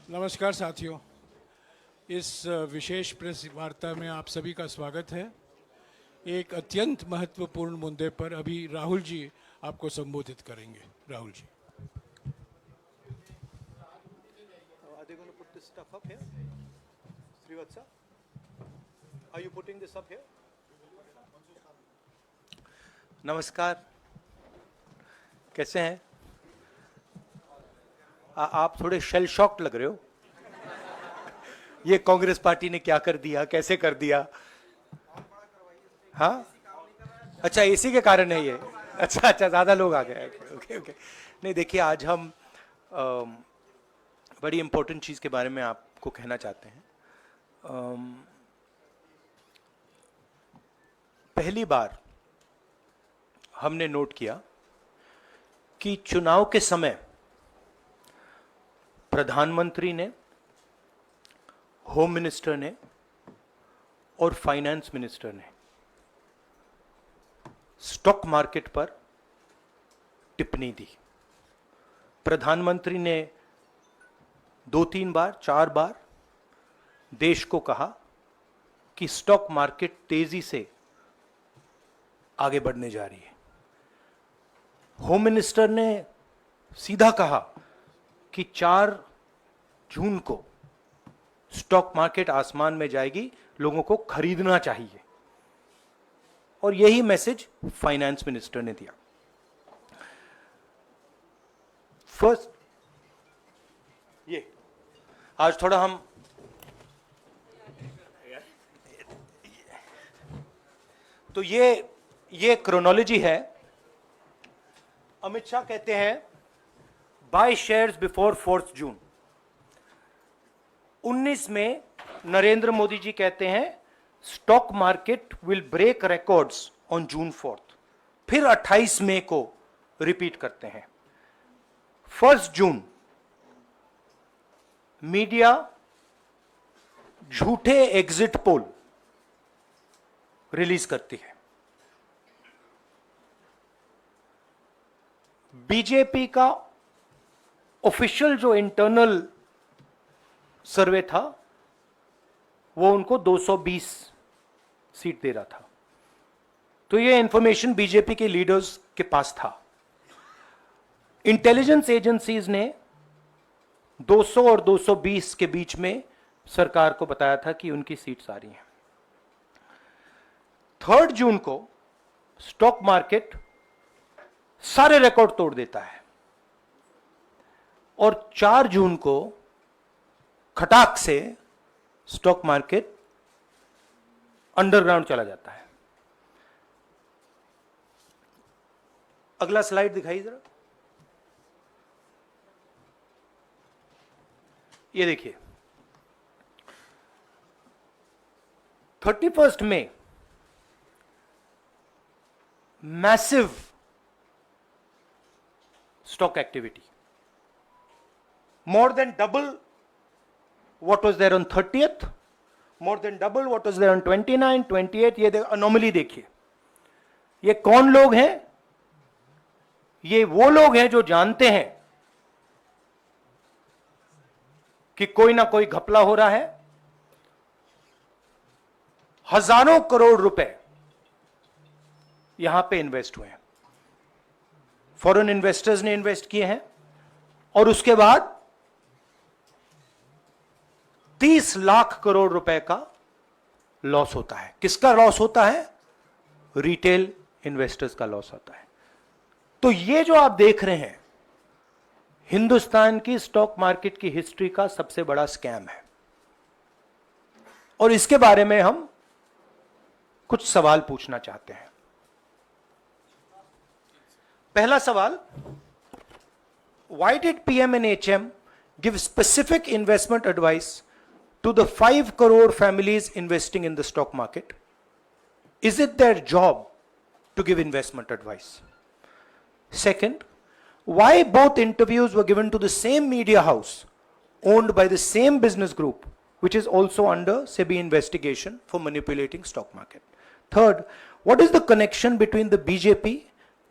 नमस्कार साथियों, इस विशेष प्रेस वार्ता में आप सभी का स्वागत है। एक अत्यंत महत्वपूर्ण मुद्दे पर अभी राहुल जी आपको संबोधित करेंगे। Rahul ji. Are they going to put this stuff up here? Srivatsa? Are you putting this up here? नमस्कार, कैसे हैं? आप थोड़े शेल शॉक्ड लग रहे हो। ये कांग्रेस पार्टी ने क्या कर दिया, कैसे कर दिया? हाँ, अच्छा इसी के कारण है ये। अच्छा ज्यादा लोग आ गए। ओके। नहीं देखिए, आज हम बड़ी इंपॉर्टेंट चीज के बारे में आपको कहना चाहते हैं। पहली बार हमने नोट किया कि चुनाव के समय प्रधानमंत्री ने, होम मिनिस्टर ने और फाइनेंस मिनिस्टर ने स्टॉक मार्केट पर टिप्पणी दी। प्रधानमंत्री ने 2-3 बार, 4 बार देश को कहा कि स्टॉक मार्केट तेजी से आगे बढ़ने जा रही है। होम मिनिस्टर ने सीधा कहा कि 4 जून को स्टॉक मार्केट आसमान में जाएगी, लोगों को खरीदना चाहिए। और यही मैसेज फाइनेंस मिनिस्टर ने दिया। फर्स्ट, ये आज थोड़ा हम तो ये क्रोनोलॉजी है। अमित शाह कहते हैं बाय शेयर्स बिफोर 4 जून। 19 में नरेंद्र मोदी जी कहते हैं stock market will break records on June 4। फिर 28 मई को रिपीट करते हैं। 1 जून मीडिया झूठे एग्जिट पोल रिलीज करती है। बीजेपी का ऑफिशियल जो इंटरनल सर्वे था वो उनको 220 सीट दे रहा था। तो ये इंफॉर्मेशन बीजेपी के लीडर्स के पास था। इंटेलिजेंस एजेंसीज ने 200 और 220 के बीच में सरकार को बताया था कि उनकी सीट्स आ रही हैं। 3 जून को स्टॉक मार्केट सारे रिकॉर्ड तोड़ देता है और 4 जून को खटाक से स्टॉक मार्केट अंडरग्राउंड चला जाता है। अगला स्लाइड दिखाइए जरा। ये देखिए, 31 मई massive stock activity, more than double what was there on 30th, more than double what was there on 29, 28। ये अनोमली देखिए। ये कौन लोग हैं? ये वो लोग हैं जो जानते हैं कि कोई ना कोई घपला हो रहा है। हजारों करोड़ रुपए यहां पे इन्वेस्ट हुए हैं, फॉरेन इन्वेस्टर्स ने इन्वेस्ट किए हैं। और उसके बाद 30 लाख करोड़ रुपए का लॉस होता है। किसका लॉस होता है? रिटेल इन्वेस्टर्स का लॉस होता है। तो ये जो आप देख रहे हैं, हिंदुस्तान की स्टॉक मार्केट की हिस्ट्री का सबसे बड़ा स्कैम है। और इसके बारे में हम कुछ सवाल पूछना चाहते हैं। पहला सवाल, why did PM and HM give specific investment advice to the 5 crore families investing in the stock market? Is it their job to give investment advice? Second, why both interviews were given to the same media house owned by the same business group, which is also under SEBI investigation for manipulating stock market? Third, what is the connection between the BJP,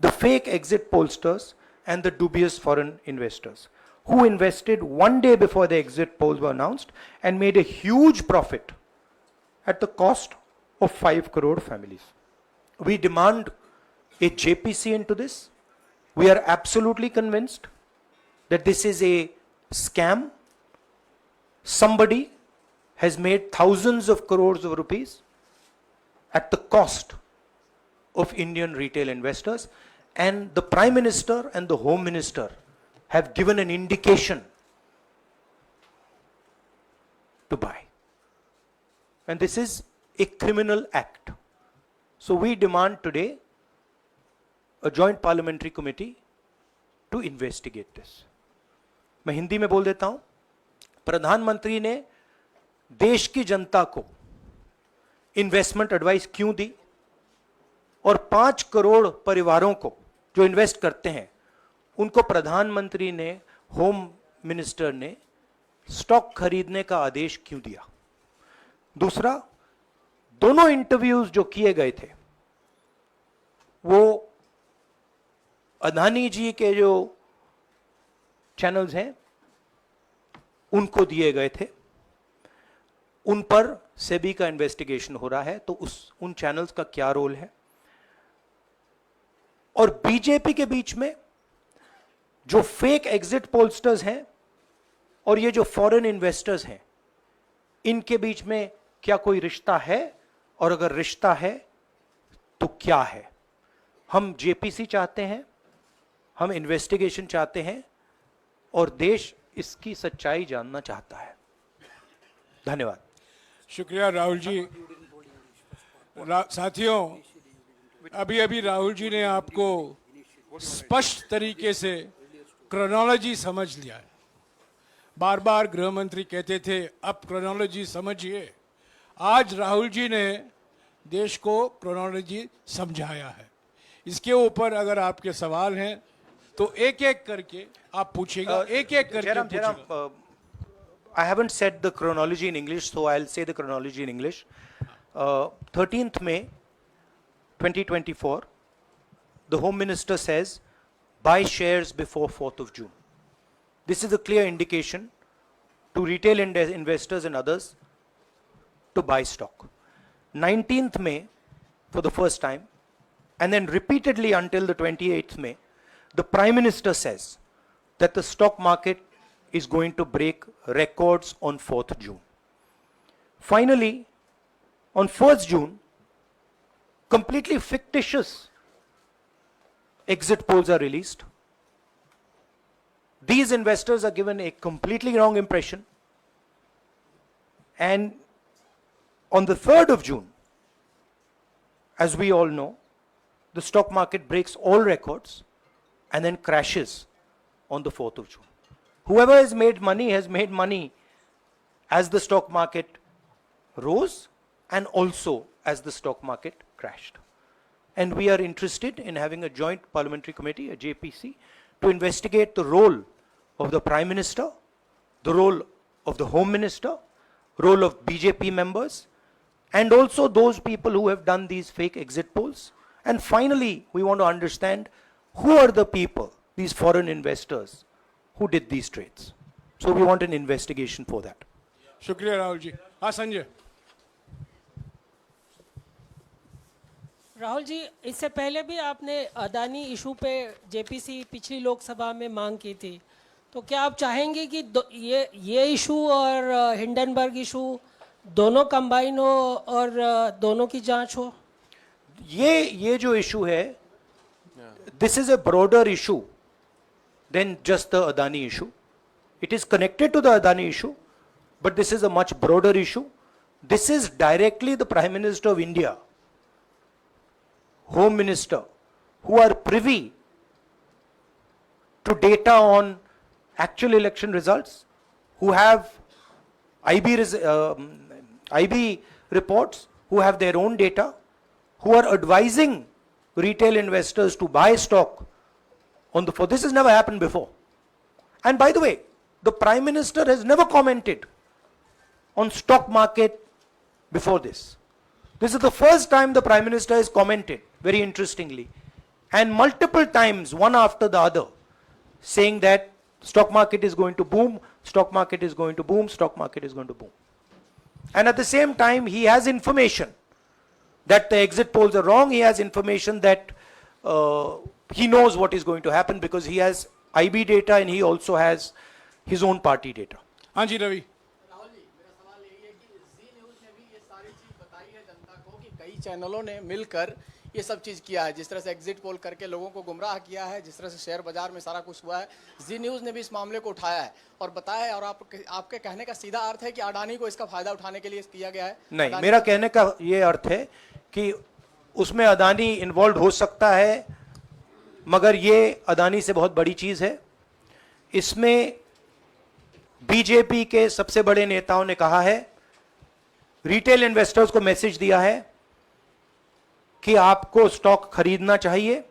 the fake exit pollsters, and the dubious foreign investors? who invested one day before the exit polls were announced and made a huge profit at the cost of 5 crore families. We demand a JPC into this. We are absolutely convinced that this is a scam. Somebody has made thousands of crores of rupees at the cost of Indian retail investors, and the Prime Minister and the Home Minister have given an indication to buy. And this is a criminal act. So we demand today a joint parliamentary committee to investigate this. मैं हिंदी में बोल देता हूं, प्रधानमंत्री ने देश की जनता को इन्वेस्टमेंट एडवाइस क्यों दी, और 5 करोड़ परिवारों को जो इन्वेस्ट करते हैं उनको प्रधानमंत्री ने, होम मिनिस्टर ने स्टॉक खरीदने का आदेश क्यों दिया। दूसरा, दोनों इंटरव्यूज जो किए गए थे वो अदानी जी के जो चैनल्स हैं उनको दिए गए थे, उन पर सेबी का इन्वेस्टिगेशन हो रहा है, तो उन चैनल्स का क्या रोल है। और बीजेपी के बीच में जो फेक एग्जिट पोलस्टर्स हैं और ये जो फॉरेन इन्वेस्टर्स हैं, इनके बीच में क्या कोई रिश्ता है, और अगर रिश्ता है तो क्या है। हम जेपीसी चाहते हैं, हम इन्वेस्टिगेशन चाहते हैं, और देश इसकी सच्चाई जानना चाहता है। धन्यवाद। शुक्रिया राहुल जी। साथियों, अभी अभी राहुल जी ने आपको स्पष्ट तरीके से क्रोनोलॉजी समझ लिया है। बार बार गृह मंत्री कहते थे अब क्रोनोलॉजी समझिए। आज राहुल जी ने देश को क्रोनोलॉजी समझाया है। इसके ऊपर अगर आपके सवाल हैं तो एक एक करके आप पूछेगा, एक एक करके पूछेगा। I haven't said the chronology in English, so I'll say the chronology in English. 13th May 2024, the Home Minister says, buy shares before 4th of June. This is a clear indication to retail investors and others to buy stock. 19th May, for the first time, and then repeatedly until the 28th May, the Prime Minister says that the stock market is going to break records on 4th June. Finally, on 1st June, completely fictitious exit polls are released. These investors are given a completely wrong impression. And on the 3rd of June, as we all know, the stock market breaks all records and then crashes on the 4th of June. Whoever has made money as the stock market rose and also as the stock market crashed. And we are interested in having a joint parliamentary committee, a JPC, to investigate the role of the Prime Minister, the role of the Home Minister, role of BJP members, and also those people who have done these fake exit polls. And finally, we want to understand who are the people, these foreign investors, who did these trades. So we want an investigation for that. शुक्रिया राहुल जी। हाँ संजय। राहुल जी, इससे पहले भी आपने Adani issue पे JPC पिछली लोकसभा में मांग की थी, तो क्या आप चाहेंगे कि ये इशू और हिंडनबर्ग इशू दोनों कंबाइन हो और दोनों की जांच हो? ये जो इशू है, this is a broader issue than just the Adani issue. It is connected to the Adani issue, but this is a much broader issue. This is directly the Prime Minister of India, Home Minister, who are privy to data on actual election results, who have IB reports, who have their own data, who are advising retail investors to buy stock on the 4th. This has never happened before. And by the way, the Prime Minister has never commented on stock market before this. This is the first time the Prime Minister has commented, very interestingly, and multiple times, one after the other, saying that stock market is going to boom, stock market is going to boom, stock market is going to boom. And at the same time, he has information that the exit polls are wrong. He has information that he knows what is going to happen because he has IB data and he also has his own party data. हाँ जी रवि, राहुल जी, मेरा सवाल यही है कि जी news ने भी ये सारी चीज़ बताई है जनता को कि कई चैनलों ने मिलकर ये सब चीज़ किया है, जिस तरह से एग्जिट पोल करके लोगों को गुमराह किया है, जिस तरह से शेयर बाजार में सारा कुछ हुआ है, जी न्यूज़ ने भी इस मामले को उठाया है और बताया है। और आपके कहने का सीधा अर्थ है कि अडानी को इसका फायदा उठाने के लिए किया गया है? नहीं, मेरा कहने का ये अर्थ है कि उसमें अदानी इन्वॉल्व हो सकता है, मगर ये अदानी से बहुत बड़ी चीज है। इसमें बीजेपी के सबसे बड़े नेताओं ने कहा है, रिटेल इन्वेस्टर्स को मैसेज दिया है कि आपको स्टॉक खरीदना चाहिए।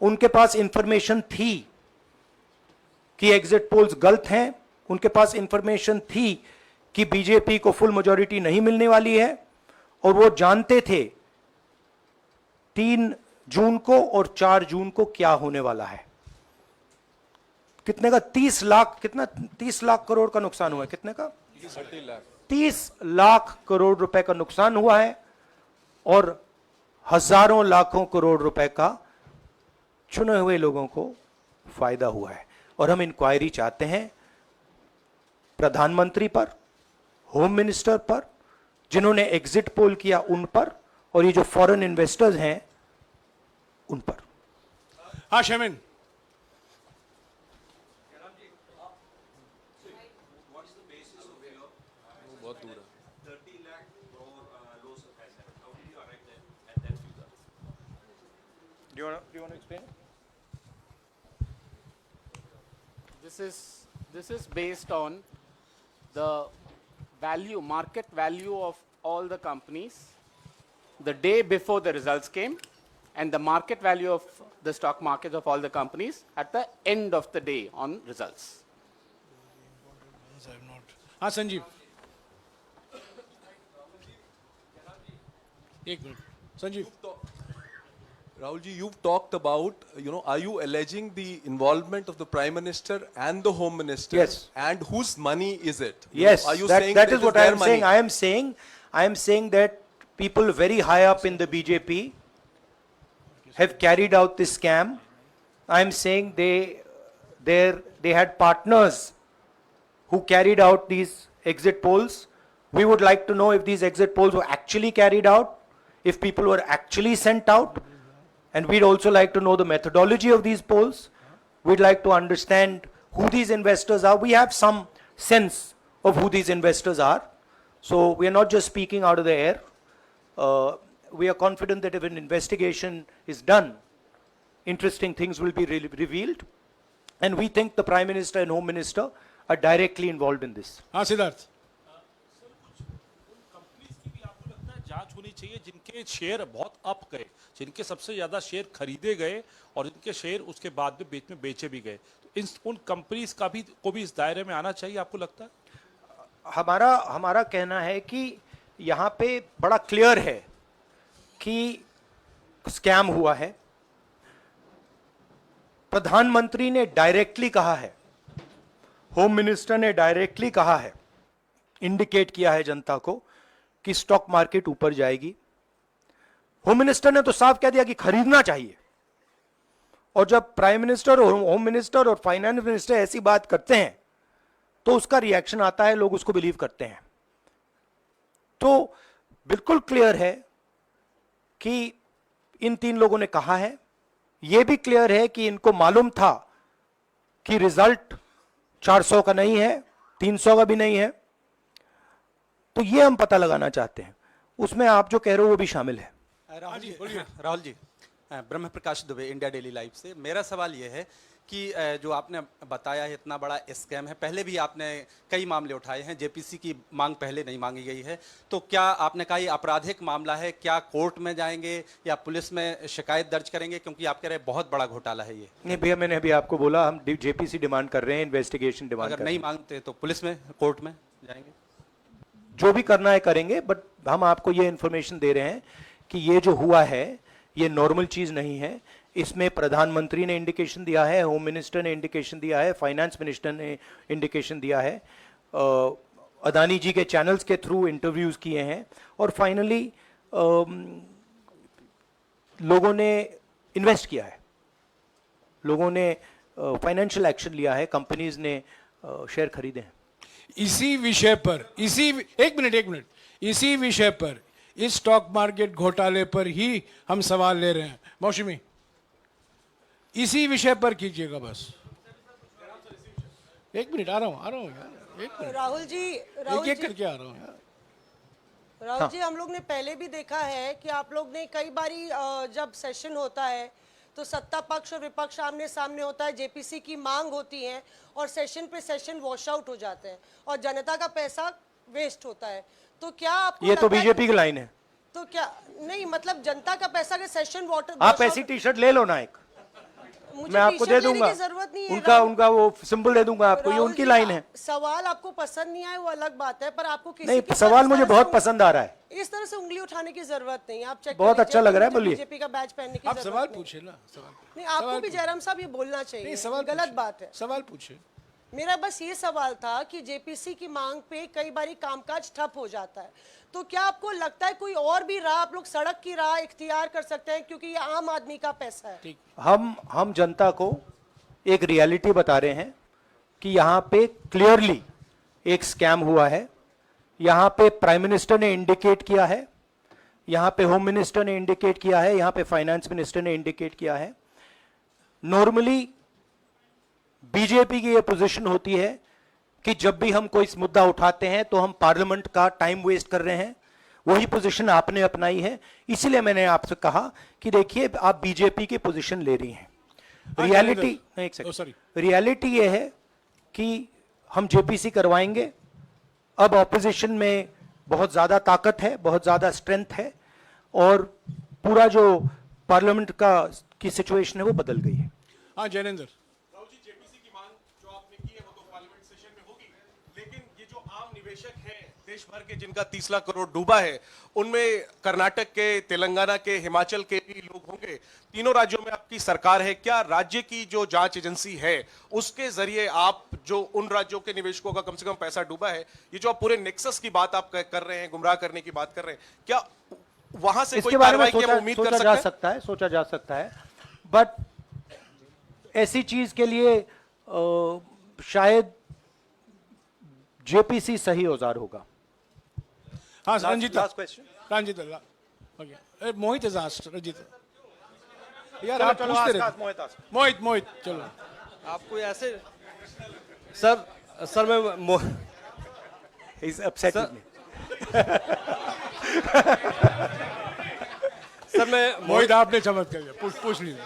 उनके पास इंफॉर्मेशन थी कि एग्जिट पोल्स गलत हैं, उनके पास इंफॉर्मेशन थी कि बीजेपी को फुल मेजॉरिटी नहीं मिलने वाली है, और वो जानते थे 3 जून को और 4 जून को क्या होने वाला है। कितने का 30 लाख, कितना 30 लाख करोड़ का नुकसान हुआ है, कितने का 30 लाख करोड़ रुपए का नुकसान हुआ है और हजारों लाखों करोड़ रुपए का चुने हुए लोगों को फायदा हुआ है। और हम इंक्वायरी चाहते हैं प्रधानमंत्री पर, होम मिनिस्टर पर, जिन्होंने एग्जिट पोल किया उन पर, और ये जो फॉरेन इन्वेस्टर्स हैं उन पर। हाँ शमिन, Do you want to explain? This is based on the value, market value of all the companies the day before the results came, and the market value of the stock markets of all the companies at the end of the day on results. हाँ संजीव, एक minute Sanjeev. Rahul ji, you've talked about, are you alleging the involvement of the Prime Minister and the Home Minister? Yes. And whose money is it? Yes, Are you that, saying that it is what I their am money? saying. I am saying that people very high up in the BJP have carried out this scam. I am saying they had partners who carried out these exit polls. We would like to know if these exit polls were actually carried out, if people were actually sent out, and we'd also like to know the methodology of these polls. We'd like to understand who these investors are. We have some sense of who these investors are. So we are not just speaking out of the air. We are confident that if an investigation is done, interesting things will be revealed. And we think the Prime Minister and Home Minister are directly involved in this. हाँ Siddharth, companies की भी आपको लगता है जांच होनी चाहिए जिनके शेयर बहुत अप गए, जिनके सबसे ज्यादा शेयर खरीदे गए और जिनके शेयर उसके बाद में बीच में बेचे भी गए, तो उन कंपनीज का भी को भी इस दायरे में आना चाहिए, आपको लगता है? हमारा कहना है कि यहाँ पे बड़ा क्लियर है कि स्कैम हुआ है। प्रधानमंत्री ने डायरेक्टली कहा है, होम मिनिस्टर ने डायरेक्टली कहा है, इंडिकेट किया है जनता को कि स्टॉक मार्केट ऊपर जाएगी। होम मिनिस्टर ने तो साफ कह दिया कि खरीदना चाहिए। और जब प्राइम मिनिस्टर और होम मिनिस्टर और फाइनेंस मिनिस्टर ऐसी बात करते हैं तो उसका रिएक्शन आता है, लोग उसको बिलीव करते हैं। तो बिल्कुल क्लियर है कि इन 3 लोगों ने कहा है। यह भी क्लियर है कि इनको मालूम था कि रिजल्ट 400 का नहीं है, 300 का भी नहीं है। तो ये हम पता लगाना चाहते हैं, उसमें आप जो कह रहे हो वो भी शामिल है। राहुल जी, ब्रह्म प्रकाश दुबे, इंडिया डेली लाइफ से। मेरा सवाल यह है कि जो आपने बताया है इतना बड़ा स्कैम है, पहले भी आपने कई मामले उठाए हैं, जेपीसी की मांग पहले नहीं मांगी गई है, तो क्या आपने कहा ये आपराधिक मामला है, क्या कोर्ट में जाएंगे या पुलिस में शिकायत दर्ज करेंगे? क्योंकि आप कह रहे हैं बहुत बड़ा घोटाला है ये। नहीं भैया, मैंने अभी आपको बोला हम जेपीसी डिमांड कर रहे हैं, इन्वेस्टिगेशन डिमांड अगर नहीं मांगते तो पुलिस में, कोर्ट में जाएंगे? जो भी करना है करेंगे, बट हम आपको ये इंफॉर्मेशन दे रहे हैं कि ये जो हुआ है ये नॉर्मल चीज नहीं है। इसमें प्रधानमंत्री ने इंडिकेशन दिया है, होम मिनिस्टर ने इंडिकेशन दिया है, फाइनेंस मिनिस्टर ने इंडिकेशन दिया है, अदानी जी के चैनल्स के थ्रू इंटरव्यूज किए हैं, और फाइनली लोगों ने इन्वेस्ट किया है, लोगों ने फाइनेंशियल एक्शन लिया है, कंपनीज ने शेयर खरीदे हैं। इसी विषय पर, एक मिनट, इसी विषय पर, इस स्टॉक मार्केट घोटाले पर ही हम सवाल ले रहे हैं। मौसमी, इसी विषय पर कीजिएगा बस। एक मिनट, आ रहा हूं यार, एक मिनट, राहुल जी, एक करके आ रहा हूं यार। राहुल जी, हम लोग ने पहले भी देखा है कि आप लोग ने कई बारी जब सेशन होता है तो सत्ता पक्ष और विपक्ष आमने सामने होता है, जेपीसी की मांग होती है और सेशन पे सेशन वॉश आउट हो जाते हैं और जनता का पैसा वेस्ट होता है। तो क्या आपको ये तो लगता है बीजेपी की लाइन है। तो क्या नहीं, मतलब जनता का पैसा के सेशन वाटर आप ऐसी टी शर्ट ले लो ना एक, मैं आपको दे दूंगा, जरूरत नहीं है। उनका वो सिंबल दे दूंगा आपको, ये राहुल उनकी जी, लाइन है। सवाल आपको पसंद नहीं आए वो अलग बात है, पर आपको किसी नहीं, की सवाल मुझे इस तरह बहुत से पसंद आ रहा है। इस तरह से उंगली उठाने की जरूरत नहीं है। आप चेक बहुत अच्छा लग रहा है, बोलिए। बीजेपी का बैच पहनने की आप जरूरत सवाल नहीं। पूछे ना, सवाल नहीं, आपको भी जयराम साहब ये बोलना नहीं, चाहिए, सवाल गलत पूछे, बात है। सवाल पूछे। मेरा बस ये सवाल था कि जेपीसी की मांग पे कई बारी कामकाज ठप हो जाता है, तो क्या आपको लगता है कोई और भी राह आप लोग सड़क की राह इख्तियार कर सकते हैं, क्योंकि ये आम आदमी का पैसा है। हम जनता को एक रियलिटी बता रहे हैं कि यहाँ पे क्लियरली एक स्कैम हुआ है। यहाँ पे प्राइम मिनिस्टर ने इंडिकेट किया है, यहाँ पे होम मिनिस्टर ने इंडिकेट किया है, यहाँ पे फाइनेंस मिनिस्टर ने इंडिकेट किया है। नॉर्मली बीजेपी की ये पोजीशन होती है कि जब भी हम कोई मुद्दा उठाते हैं तो हम पार्लियामेंट का टाइम वेस्ट कर रहे हैं। वही पोजीशन आपने अपनाई है, इसीलिए मैंने आपसे कहा कि देखिए आप बीजेपी की पोजीशन ले रही हैं। रियलिटी, एक सेकंड, रियलिटी ये है कि हम जेपीसी करवाएंगे। अब ऑपोजिशन में बहुत ज्यादा ताकत है, बहुत ज्यादा स्ट्रेंथ है, और पूरा जो पार्लियामेंट की सिचुएशन है वो बदल गई है। हाँ जैनेंद्र, राहुल जी, जेपीसी की मांग जो आपने की है वो तो पार्लियामेंट सेशन में होगी, लेकिन ये जो आम निवेशक हैं देश भर के जिनका 30 लाख करोड़ डूबा है, उनमें कर्नाटक के, तेलंगाना के, हिमाचल के भी लोग होंगे। तीनों राज्यों में आपकी सरकार है, क्या राज्य की जो जांच एजेंसी है उसके जरिए आप जो उन राज्यों के निवेशकों का कम से कम पैसा डूबा है, ये जो आप पूरे नेक्सस की बात आप कर रहे हैं, गुमराह करने की बात कर रहे हैं, क्या वहां से कोई इसके बारे में कार्रवाई की हम उम्मीद कर सोचा जा सकता है, सोचा जा सकता है, बट ऐसी चीज के लिए शायद जेपीसी सही औजार होगा। हाँ Ranjita, last question. Ranjita, okay, Mohit is asked, Ranjita यार, आप पूछते रहे। मोहित चलो। आपको ऐसे सर मैं He's upset with me. Sir मैं मोहित आपने चमत्कार किया, पूछ लीजिए।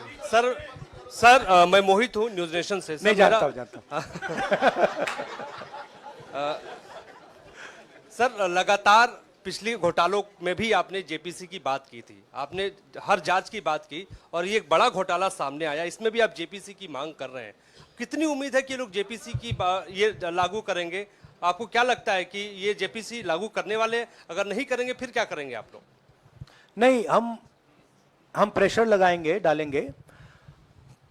सर मैं मोहित हूँ, न्यूज नेशन से। नहीं, जानता हूँ। सर लगातार पिछली घोटालों में भी आपने जेपीसी की बात की थी, आपने हर जांच की बात की, और ये एक बड़ा घोटाला सामने आया, इसमें भी आप जेपीसी की मांग कर रहे हैं। कितनी उम्मीद है कि लोग जेपीसी की ये लागू करेंगे? आपको क्या लगता है कि ये जेपीसी लागू करने वाले, अगर नहीं करेंगे फिर क्या करेंगे आप लोग? नहीं, हम प्रेशर लगाएंगे, डालेंगे,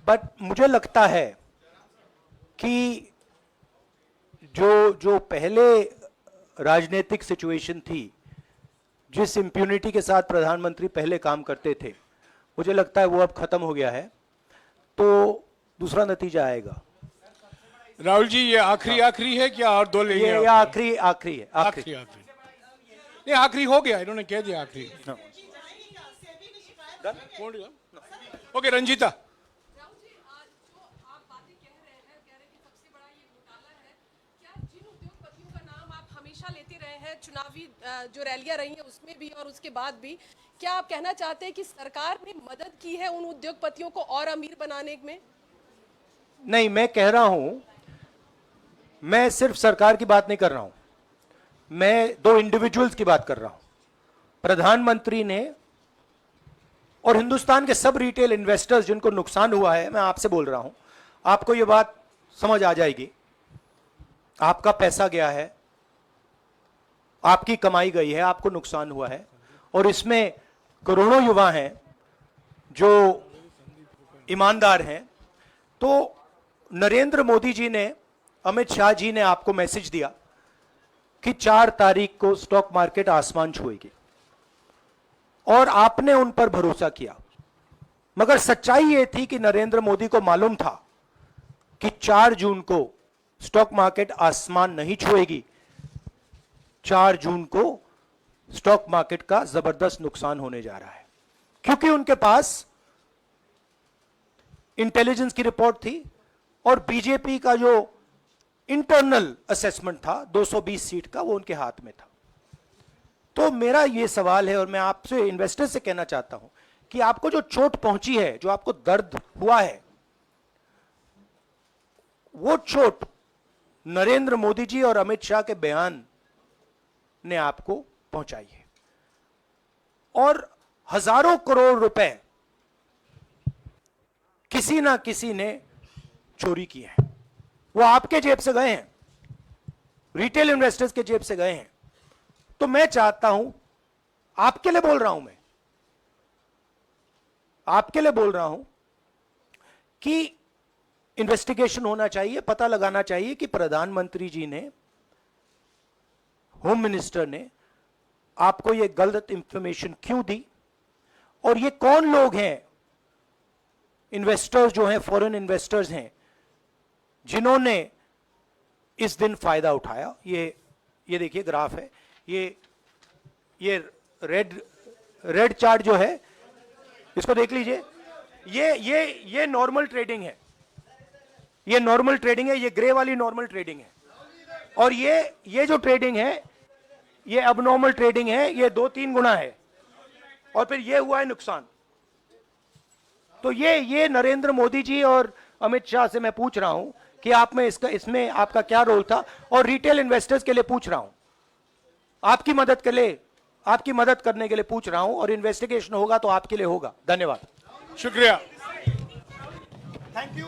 बट मुझे लगता है कि जो पहले राजनीतिक सिचुएशन थी, जिस इम्प्यूनिटी के साथ प्रधानमंत्री पहले काम करते थे, मुझे लगता है वो अब खत्म हो गया है, तो दूसरा नतीजा आएगा। राहुल जी, ये आखिरी है क्या, और दो लेंगे? ये आखिरी है, आखिरी नहीं, आखिरी हो गया, इन्होंने कह दिया आखिरी। ओके रंजीता। चुनावी जो रैलियां रही हैं उसमें भी और उसके बाद भी, क्या आप कहना चाहते हैं कि सरकार ने मदद की है उन उद्योगपतियों को और अमीर बनाने में? नहीं, मैं कह रहा हूं, मैं सिर्फ सरकार की बात नहीं कर रहा हूं, मैं दो इंडिविजुअल्स की बात कर रहा हूं। प्रधानमंत्री ने और हिंदुस्तान के सब रिटेल इन्वेस्टर्स जिनको नुकसान हुआ है, मैं आपसे बोल रहा हूं, आपको यह बात समझ आ जाएगी। आपका पैसा गया है, आपकी कमाई गई है, आपको नुकसान हुआ है, और इसमें करोड़ों युवा हैं जो ईमानदार हैं, तो नरेंद्र मोदी जी ने, अमित शाह जी ने आपको मैसेज दिया कि 4 तारीख को स्टॉक मार्केट आसमान छुएगी और आपने उन पर भरोसा किया। मगर सच्चाई यह थी कि नरेंद्र मोदी को मालूम था कि 4 जून को स्टॉक मार्केट आसमान नहीं छुएगी। 4 जून को स्टॉक मार्केट का जबरदस्त नुकसान होने जा रहा है, क्योंकि उनके पास इंटेलिजेंस की रिपोर्ट थी और बीजेपी का जो इंटरनल असेसमेंट था 220 सीट का, वो उनके हाथ में था। तो मेरा यह सवाल है और मैं आपसे, इन्वेस्टर से कहना चाहता हूं कि आपको जो चोट पहुंची है, जो आपको दर्द हुआ है, वो चोट नरेंद्र मोदी जी और अमित शाह के बयान ने आपको पहुंचाई है। और हजारों करोड़ रुपए किसी ना किसी ने चोरी की है। वो आपके जेब से गए हैं, रिटेल इन्वेस्टर्स के जेब से गए हैं। तो मैं चाहता हूं, आपके लिए बोल रहा हूं, मैं आपके लिए बोल रहा हूं कि इन्वेस्टिगेशन होना चाहिए, पता लगाना चाहिए कि प्रधानमंत्री जी ने, होम मिनिस्टर ने आपको यह गलत इंफॉर्मेशन क्यों दी और ये कौन लोग हैं, इन्वेस्टर्स जो हैं, फॉरेन इन्वेस्टर्स हैं, जिन्होंने इस दिन फायदा उठाया। ये देखिए ग्राफ है, ये रेड चार्ट जो है, इसको देख लीजिए। ये नॉर्मल ट्रेडिंग है, ये नॉर्मल ट्रेडिंग है, ये ग्रे वाली नॉर्मल ट्रेडिंग है। और ये जो ट्रेडिंग है, ये अबनॉर्मल ट्रेडिंग है, ये 2-3 गुना है। और फिर ये हुआ है नुकसान। तो ये नरेंद्र मोदी जी और अमित शाह से मैं पूछ रहा हूं कि आप में इसमें आपका क्या रोल था, और रिटेल इन्वेस्टर्स के लिए पूछ रहा हूं, आपकी मदद करने के लिए पूछ रहा हूं, और इन्वेस्टिगेशन होगा तो आपके लिए होगा। धन्यवाद, शुक्रिया। Thank you.